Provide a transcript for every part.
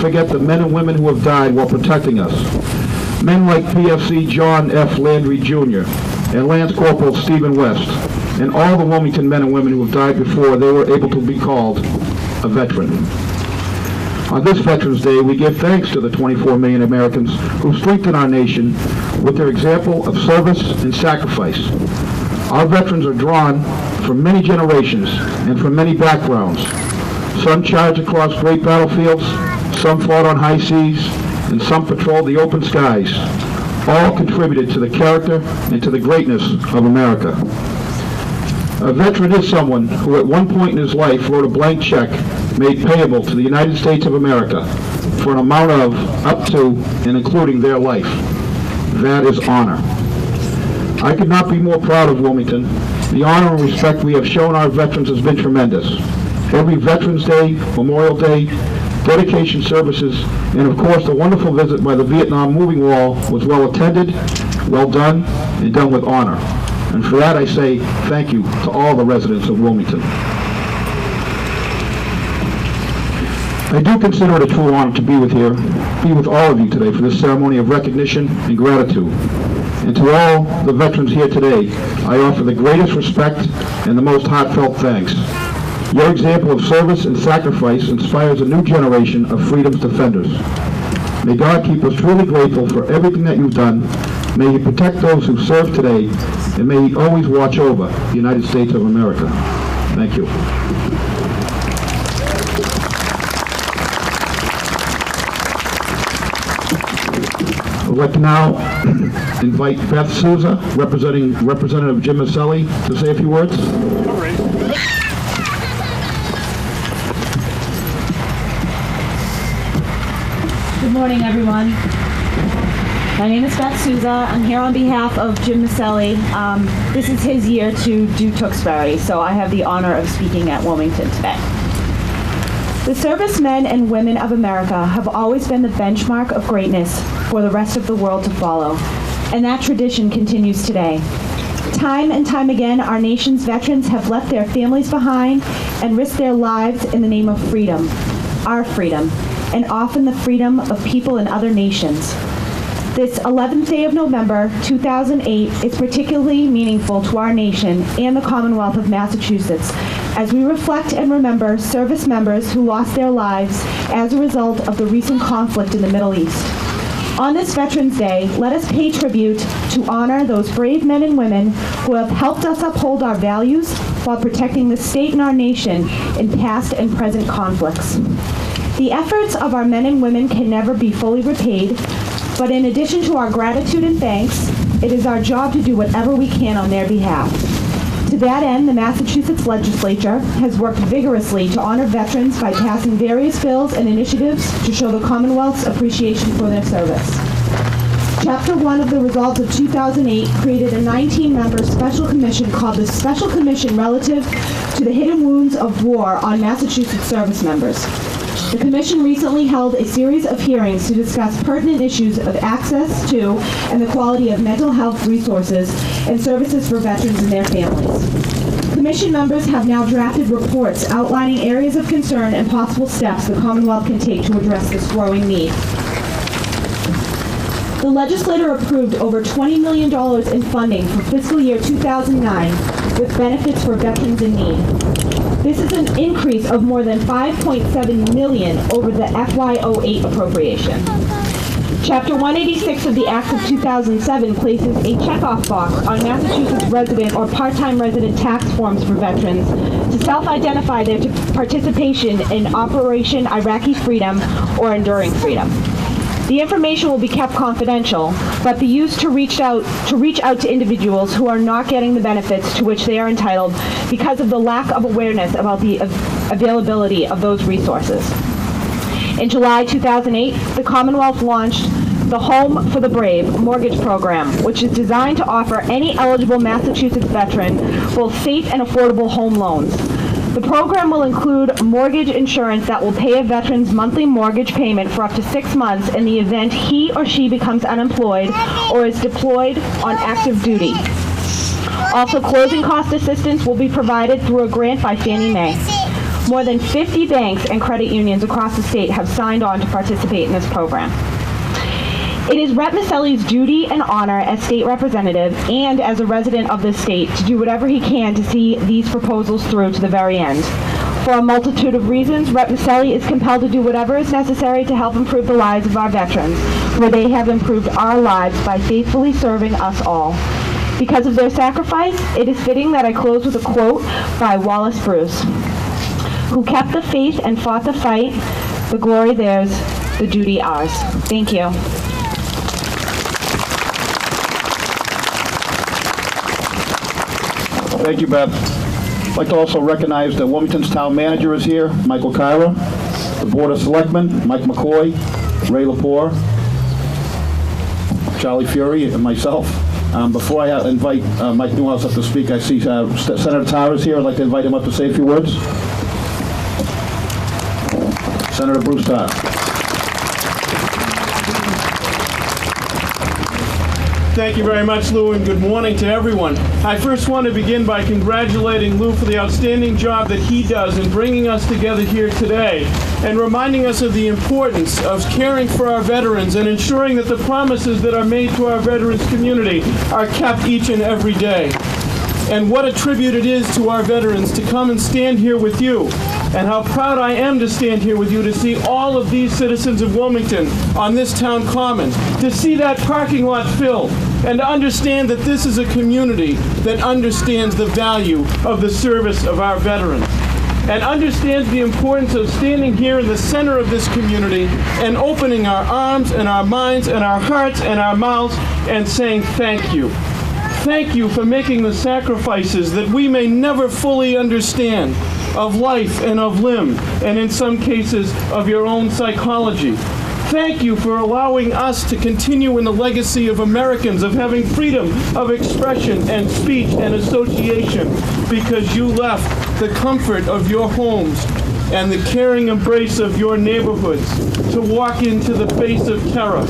forget the men and women who have died while protecting us. Men like PFC John F. Landry Jr. and Lance Corporal Stephen West, and all the Wilmington men and women who have died before they were able to be called a veteran. On this Veterans Day, we give thanks to the 24 million Americans who strengthen our nation with their example of service and sacrifice. Our veterans are drawn from many generations and from many backgrounds. Some charged across great battlefields, some fought on high seas, and some patrolled the open skies. All contributed to the character and to the greatness of America. A veteran is someone who at one point in his life wrote a blank check made payable to the United States of America for an amount of up to and including their life. That is honor. I could not be more proud of Wilmington. The honor and respect we have shown our veterans has been tremendous. Every Veterans Day, Memorial Day, dedication services, and of course the wonderful visit by the Vietnam Moving Wall was well attended, well done, and done with honor. And for that I say thank you to all the residents of Wilmington. I do consider it a true honor to be with all of you today for this ceremony of recognition and gratitude. And to all the veterans here today, I offer the greatest respect and the most heartfelt thanks. Your example of service and sacrifice inspires a new generation of freedom's defenders. May God keep us truly grateful for everything that you've done. May He protect those who serve today, and may He always watch over the United States of America. Thank you. I would like to now invite Beth Souza, representing Representative Jim Maselli, to say a few words. Good morning, everyone. My name is Beth Souza. I'm here on behalf of Jim Maselli. This is his year to do Tewksbury, so I have the honor of speaking at Wilmington today. The servicemen and women of America have always been the benchmark of greatness for the rest of the world to follow, and that tradition continues today. Time and time again, our nation's veterans have left their families behind and risked their lives in the name of freedom, our freedom, and often the freedom of people in other nations. This 11th day of November, 2008, is particularly meaningful to our nation and the Commonwealth of Massachusetts as we reflect and remember service members who lost their lives as a result of the recent conflict in the Middle East. On this Veterans Day, let us pay tribute to honor those brave men and women who have helped us uphold our values while protecting the state and our nation in past and present conflicts. The efforts of our men and women can never be fully repaid, but in addition to our gratitude and thanks, it is our job to do whatever we can on their behalf. To that end, the Massachusetts legislature has worked vigorously to honor veterans by passing various bills and initiatives to show the Commonwealth's appreciation for their service. Chapter 1 of the results of 2008 created a 19-member special commission called the Special Commission Relative to the Hidden Wounds of War on Massachusetts Service Members. The Commission recently held a series of hearings to discuss pertinent issues of access to and the quality of mental health resources and services for veterans and their families. Commission members have now drafted reports outlining areas of concern and possible steps the Commonwealth can take to address this growing need. The legislature approved over $20 million in funding for fiscal year 2009 with benefits for veterans in need. This is an increase of more than $5.7 million over the FY08 appropriation. Chapter 186 of the Act of 2007 places a checkoff box on Massachusetts resident or part-time resident tax forms for veterans to self-identify their participation in Operation Iraqi Freedom or Enduring Freedom. The information will be kept confidential, but be used to reach out to individuals who are not getting the benefits to which they are entitled because of the lack of awareness about the availability of those resources. In July 2008, the Commonwealth launched the Home for the Brave mortgage program, which is designed to offer any eligible Massachusetts veteran both safe and affordable home loans. The program will include mortgage insurance that will pay a veteran's monthly mortgage payment for up to 6 months in the event he or she becomes unemployed or is deployed on active duty. Also, closing cost assistance will be provided through a grant by Fannie Mae. More than 50 banks and credit unions across the state have signed on to participate in this program. It is Rep. Maselli's duty and honor as state representative and as a resident of this state to do whatever he can to see these proposals through to the very end. For a multitude of reasons, Rep. Maselli is compelled to do whatever is necessary to help improve the lives of our veterans, where they have improved our lives by faithfully serving us all. Because of their sacrifice, it is fitting that I close with a quote by Wallace Bruce, who kept the faith and fought the fight, the glory theirs, the duty ours. Thank you. Thank you, Beth. I'd like to also recognize that Wilmington's town manager is here, Michael Kyra, the Board of Selectmen, Mike McCoy, Ray Lepore, Charlie Fury, and myself. Before I invite Mike Newhouse up to speak, I see Senator Tarr is here. I'd like to invite him up to say a few words. Senator Bruce Tarr. Thank you very much, Lou, and good morning to everyone. I first want to begin by congratulating Lou for the outstanding job that he does in bringing us together here today and reminding us of the importance of caring for our veterans and ensuring that the promises that are made to our veterans community are kept each and every day. And what a tribute it is to our veterans to come and stand here with you, and how proud I am to stand here with you to see all of these citizens of Wilmington on this town common, to see that parking lot filled, and to understand that this is a community that understands the value of the service of our veterans, and understands the importance of standing here in the center of this community and opening our arms and our minds and our hearts and our mouths and saying thank you. Thank you for making the sacrifices that we may never fully understand of life and of limb, and in some cases of your own psychology. Thank you for allowing us to continue in the legacy of Americans of having freedom of expression and speech and association, because you left the comfort of your homes and the caring embrace of your neighborhoods to walk into the face of terror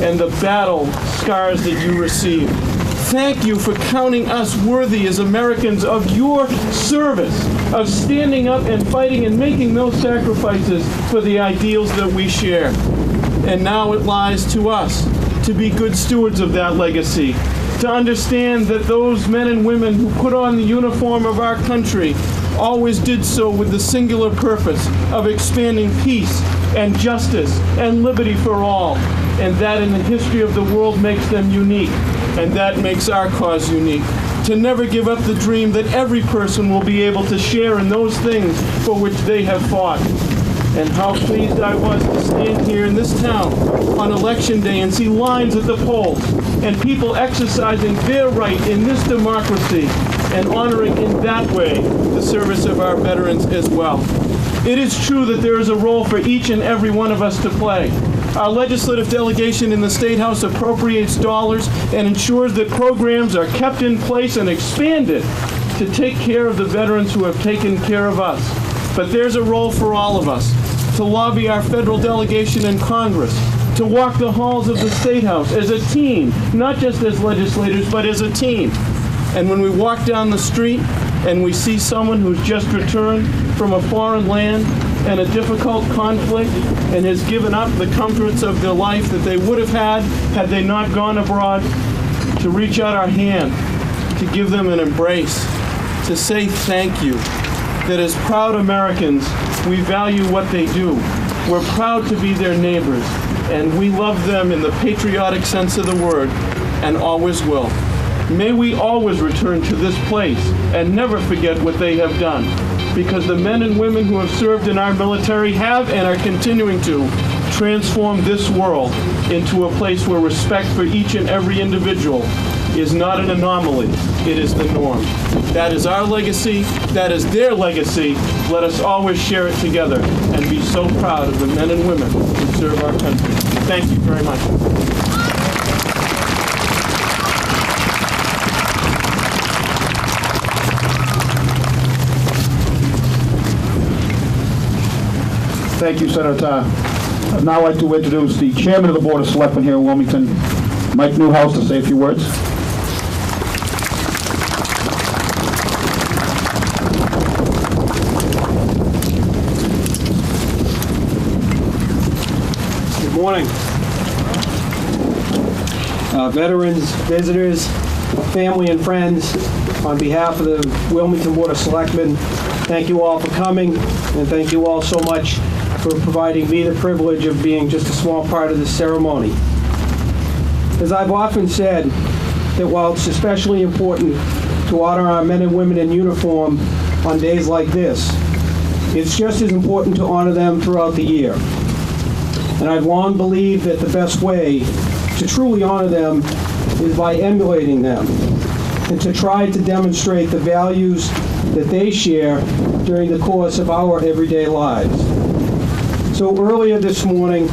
and the battle scars that you received. Thank you for counting us worthy as Americans of your service, of standing up and fighting and making those sacrifices for the ideals that we share. And now it lies to us to be good stewards of that legacy, to understand that those men and women who put on the uniform of our country always did so with the singular purpose of expanding peace and justice and liberty for all, and that in the history of the world makes them unique, and that makes our cause unique. To never give up the dream that every person will be able to share in those things for which they have fought. And how pleased I was to stand here in this town on Election Day and see lines at the polls and people exercising their right in this democracy and honoring in that way the service of our veterans as well. It is true that there is a role for each and every one of us to play. Our legislative delegation in the State House appropriates dollars and ensures that programs are kept in place and expanded to take care of the veterans who have taken care of us. But there's a role for all of us to lobby our federal delegation in Congress, to walk the halls of the State House as a team, not just as legislators, but as a team. And when we walk down the street and we see someone who's just returned from a foreign land and a difficult conflict and has given up the comforts of their life that they would have had they not gone abroad, to reach out our hand, to give them an embrace, to say thank you. That as proud Americans, we value what they do. We're proud to be their neighbors, and we love them in the patriotic sense of the word, and always will. May we always return to this place and never forget what they have done, because the men and women who have served in our military have and are continuing to transform this world into a place where respect for each and every individual is not an anomaly, it is the norm. That is our legacy, that is their legacy. Let us always share it together and be so proud of the men and women who serve our country. Thank you very much. Thank you, Senator Tarr. I'd now like to introduce the Chairman of the Board of Selectmen here in Wilmington, Mike Newhouse, to say a few words. morning. Veterans, visitors, family and friends, on behalf of the Wilmington Board of Selectmen, thank you all for coming, and thank you all so much for providing me the privilege of being just a small part of this ceremony. As I've often said, that while it's especially important to honor our men and women in uniform on days like this, it's just as important to honor them throughout the year. And I've long believed that the best way to truly honor them is by emulating them and to try to demonstrate the values that they share during the course of our everyday lives. So earlier this morning,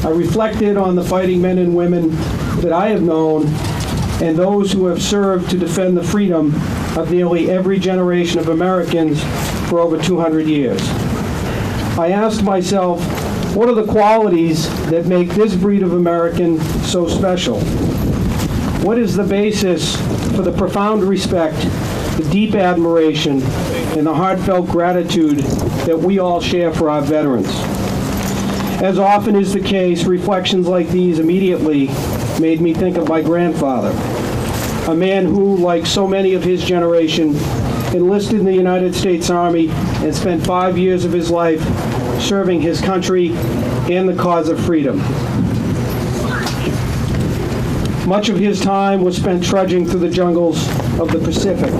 I reflected on the fighting men and women that I have known and those who have served to defend the freedom of nearly every generation of Americans for over 200 years. I asked myself, what are the qualities that make this breed of American so special? What is the basis for the profound respect, the deep admiration, and the heartfelt gratitude that we all share for our veterans? As often is the case, reflections like these immediately made me think of my grandfather, a man who, like so many of his generation, enlisted in the United States Army and spent 5 years of his life serving his country and the cause of freedom. Much of his time was spent trudging through the jungles of the Pacific.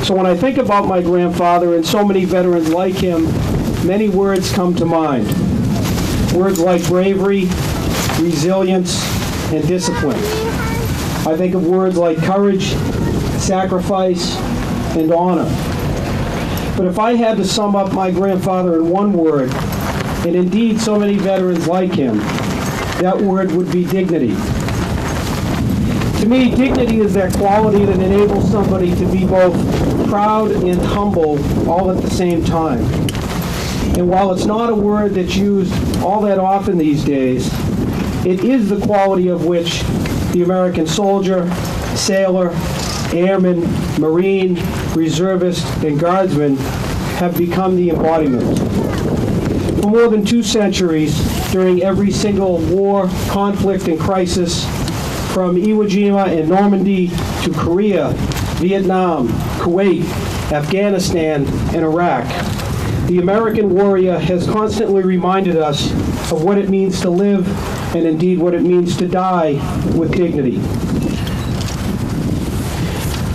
So when I think about my grandfather and so many veterans like him, many words come to mind. Words like bravery, resilience, and discipline. I think of words like courage, sacrifice, and honor. But if I had to sum up my grandfather in one word, and indeed so many veterans like him, that word would be dignity. To me, dignity is that quality that enables somebody to be both proud and humble all at the same time. And while it's not a word that's used all that often these days, it is the quality of which the American soldier, sailor, airman, Marine, reservist, and guardsman have become the embodiment. For more than 2 centuries, during every single war, conflict, and crisis, from Iwo Jima and Normandy to Korea, Vietnam, Kuwait, Afghanistan, and Iraq, the American warrior has constantly reminded us of what it means to live and indeed what it means to die with dignity.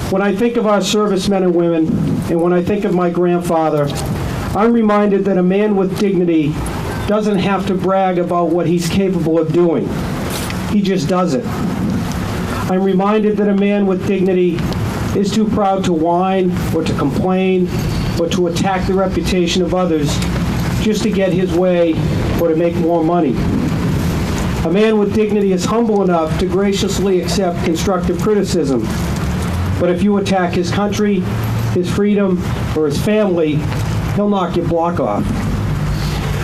When I think of our servicemen and women, and when I think of my grandfather, I'm reminded that a man with dignity doesn't have to brag about what he's capable of doing. He just does it. I'm reminded that a man with dignity is too proud to whine or to complain or to attack the reputation of others just to get his way or to make more money. A man with dignity is humble enough to graciously accept constructive criticism. But if you attack his country, his freedom, or his family, he'll knock your block off.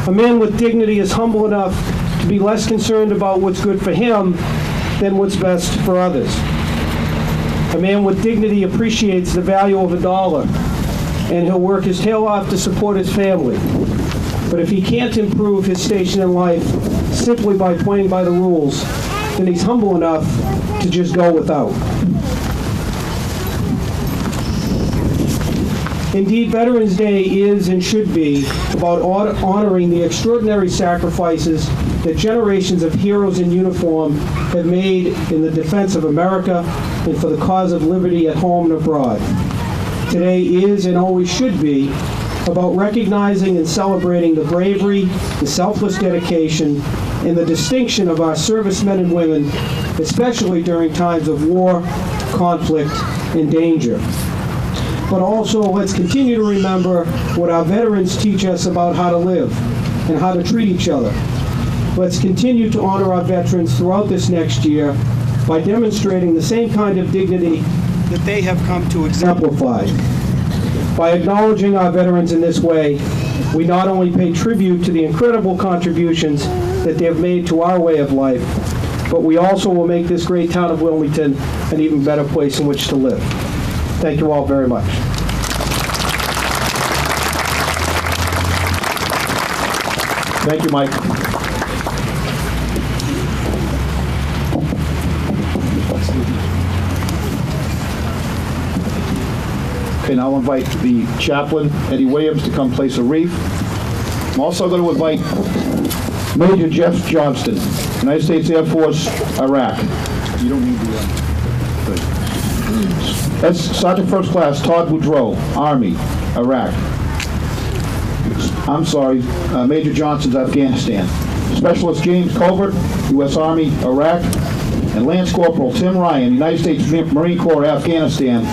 A man with dignity is humble enough to be less concerned about what's good for him than what's best for others. A man with dignity appreciates the value of a dollar, and he'll work his tail off to support his family. But if he can't improve his station in life simply by playing by the rules, then he's humble enough to just go without. Indeed, Veterans Day is and should be about honoring the extraordinary sacrifices that generations of heroes in uniform have made in the defense of America and for the cause of liberty at home and abroad. Today is and always should be about recognizing and celebrating the bravery, the selfless dedication, and the distinction of our servicemen and women, especially during times of war, conflict, and danger. But also, let's continue to remember what our veterans teach us about how to live and how to treat each other. Let's continue to honor our veterans throughout this next year by demonstrating the same kind of dignity that they have come to exemplify. By acknowledging our veterans in this way, we not only pay tribute to the incredible contributions that they have made to our way of life, but we also will make this great town of Wilmington an even better place in which to live. Thank you all very much. Thank you, Mike. Okay, now I'll invite the chaplain, Eddie Williams, to come place a wreath. I'm also going to invite Major Jeff Johnston, United States Air Force, Iraq. You don't need the... That's Sergeant First Class Todd Woodrow, Army, Iraq. I'm sorry, Major Johnson's Afghanistan. Specialist James Colbert, U.S. Army, Iraq. And Lance Corporal Tim Ryan, United States Marine Corps, Afghanistan.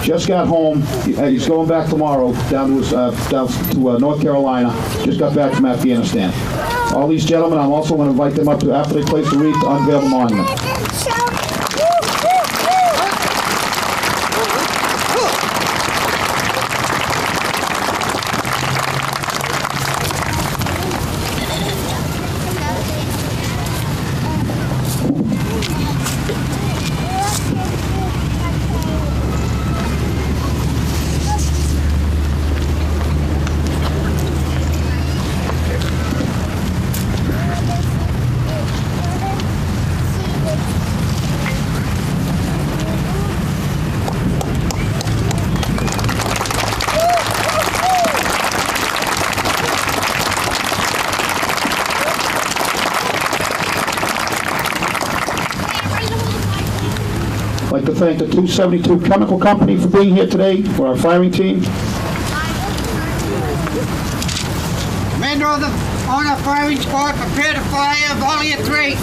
Just got home. He's going back tomorrow down to North Carolina. Just got back from Afghanistan. All these gentlemen, I'm also going to invite them up to, after they place the wreath, to unveil the monument. I'd like to thank the 272 Chemical Company for being here today, for our firing team. Commander on the firing squad, prepare to fire, volley at 3.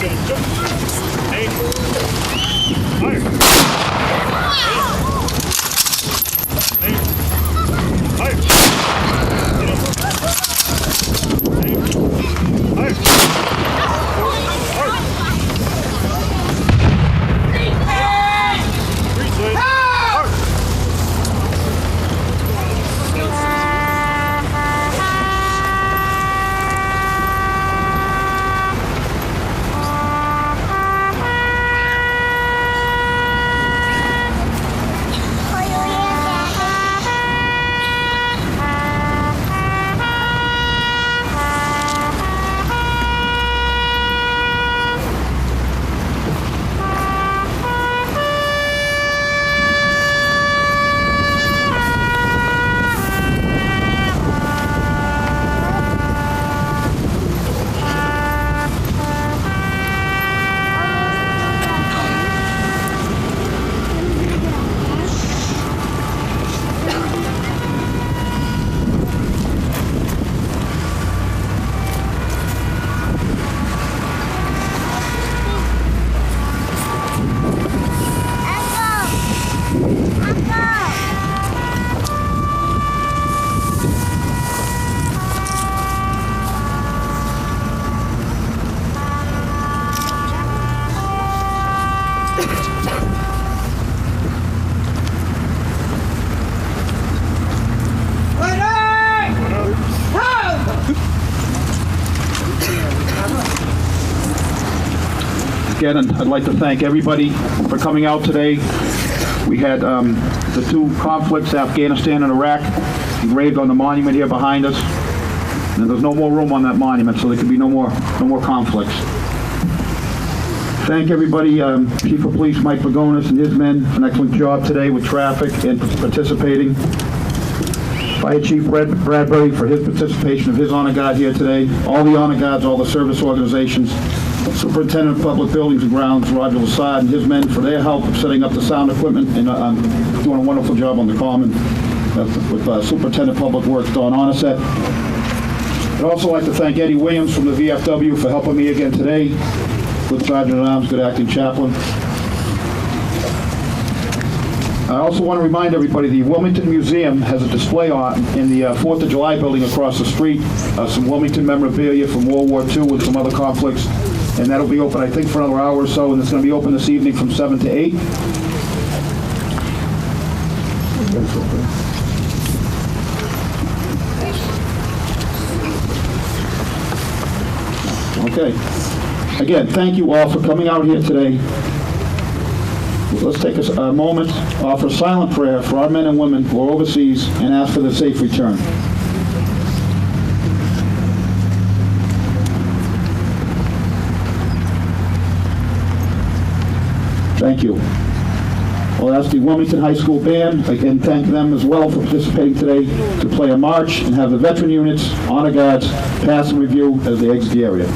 Again, and I'd like to thank everybody for coming out today. We had the two conflicts, Afghanistan and Iraq, engraved on the monument here behind us. And there's no more room on that monument, so there can be no more conflicts. Thank everybody, Chief of Police Mike Pagonis and his men for an excellent job today with traffic and participating. Fire Chief Bradbury for his participation of his honor guard here today. All the honor guards, all the service organizations. Superintendent of Public Buildings and Grounds, Roger Lassard, and his men for their help of setting up the sound equipment and doing a wonderful job on the common with Superintendent of Public Works, Don Onisette. I'd also like to thank Eddie Williams from the VFW for helping me again today, good Sergeant at Arms, good acting chaplain. I also want to remind everybody the Wilmington Museum has a display on in the 4th of July building across the street, some Wilmington memorabilia from World War II and some other conflicts. And that'll be open, I think, for another hour or so, and it's going to be open this evening from 7 to 8. Okay. Again, thank you all for coming out here today. Let's take a moment, offer silent prayer for our men and women who are overseas, and ask for their safe return. Thank you. I'll ask the Wilmington High School Band, again, thank them as well for participating today, to play a march and have the veteran units, honor guards, pass and review as they exit the area.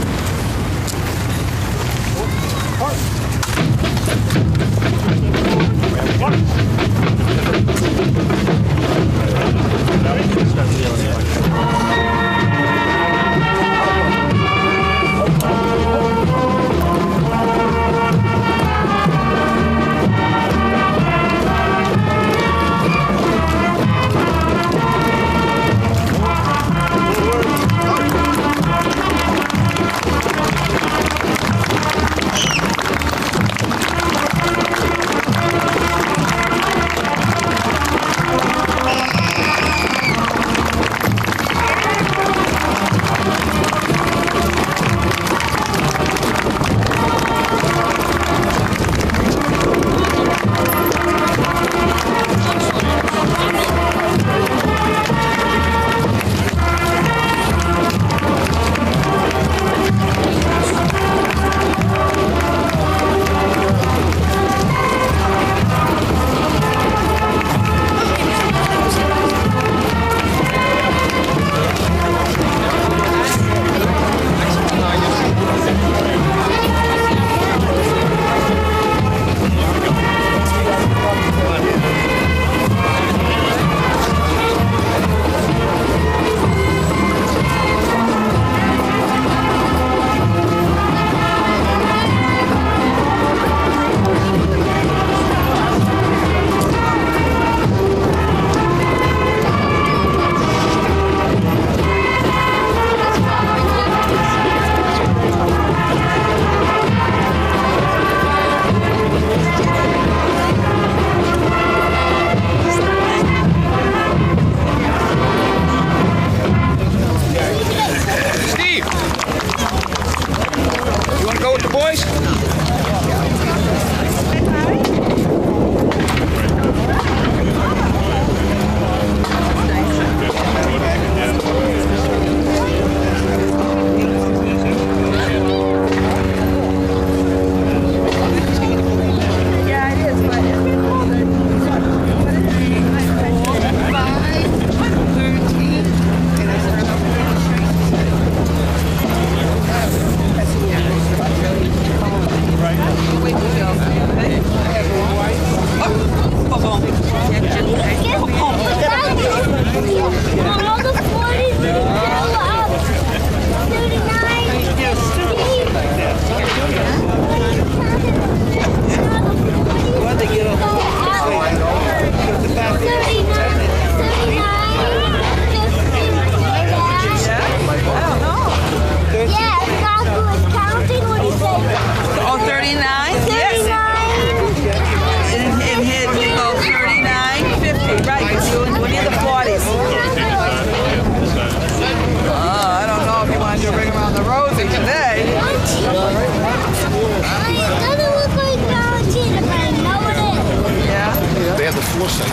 foresight,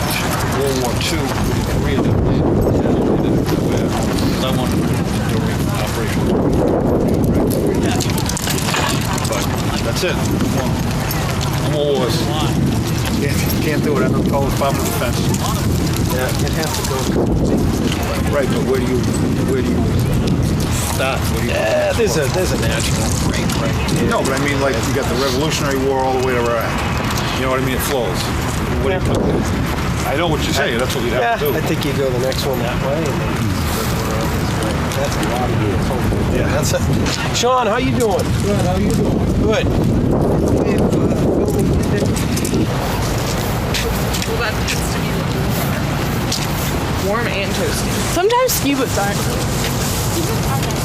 World War II, three of them did. I wanted to during Operation. But that's it. I'm all wars. Can't do it. I'm calling the Department of Defense. Yeah, it has to go. Right, but where do you start? There's a natural rate, right? No, but I mean, like, you got the Revolutionary War all the way to Iraq. You know what I mean? It flows. What do you do? I know what you're saying. That's what you'd have to do. I think you go the next one that way. And then that's a lot of years. Yeah, that's it. Sean, how you doing? Good. How you doing? Good. Warm and toasty. Sometimes ski boots aren't.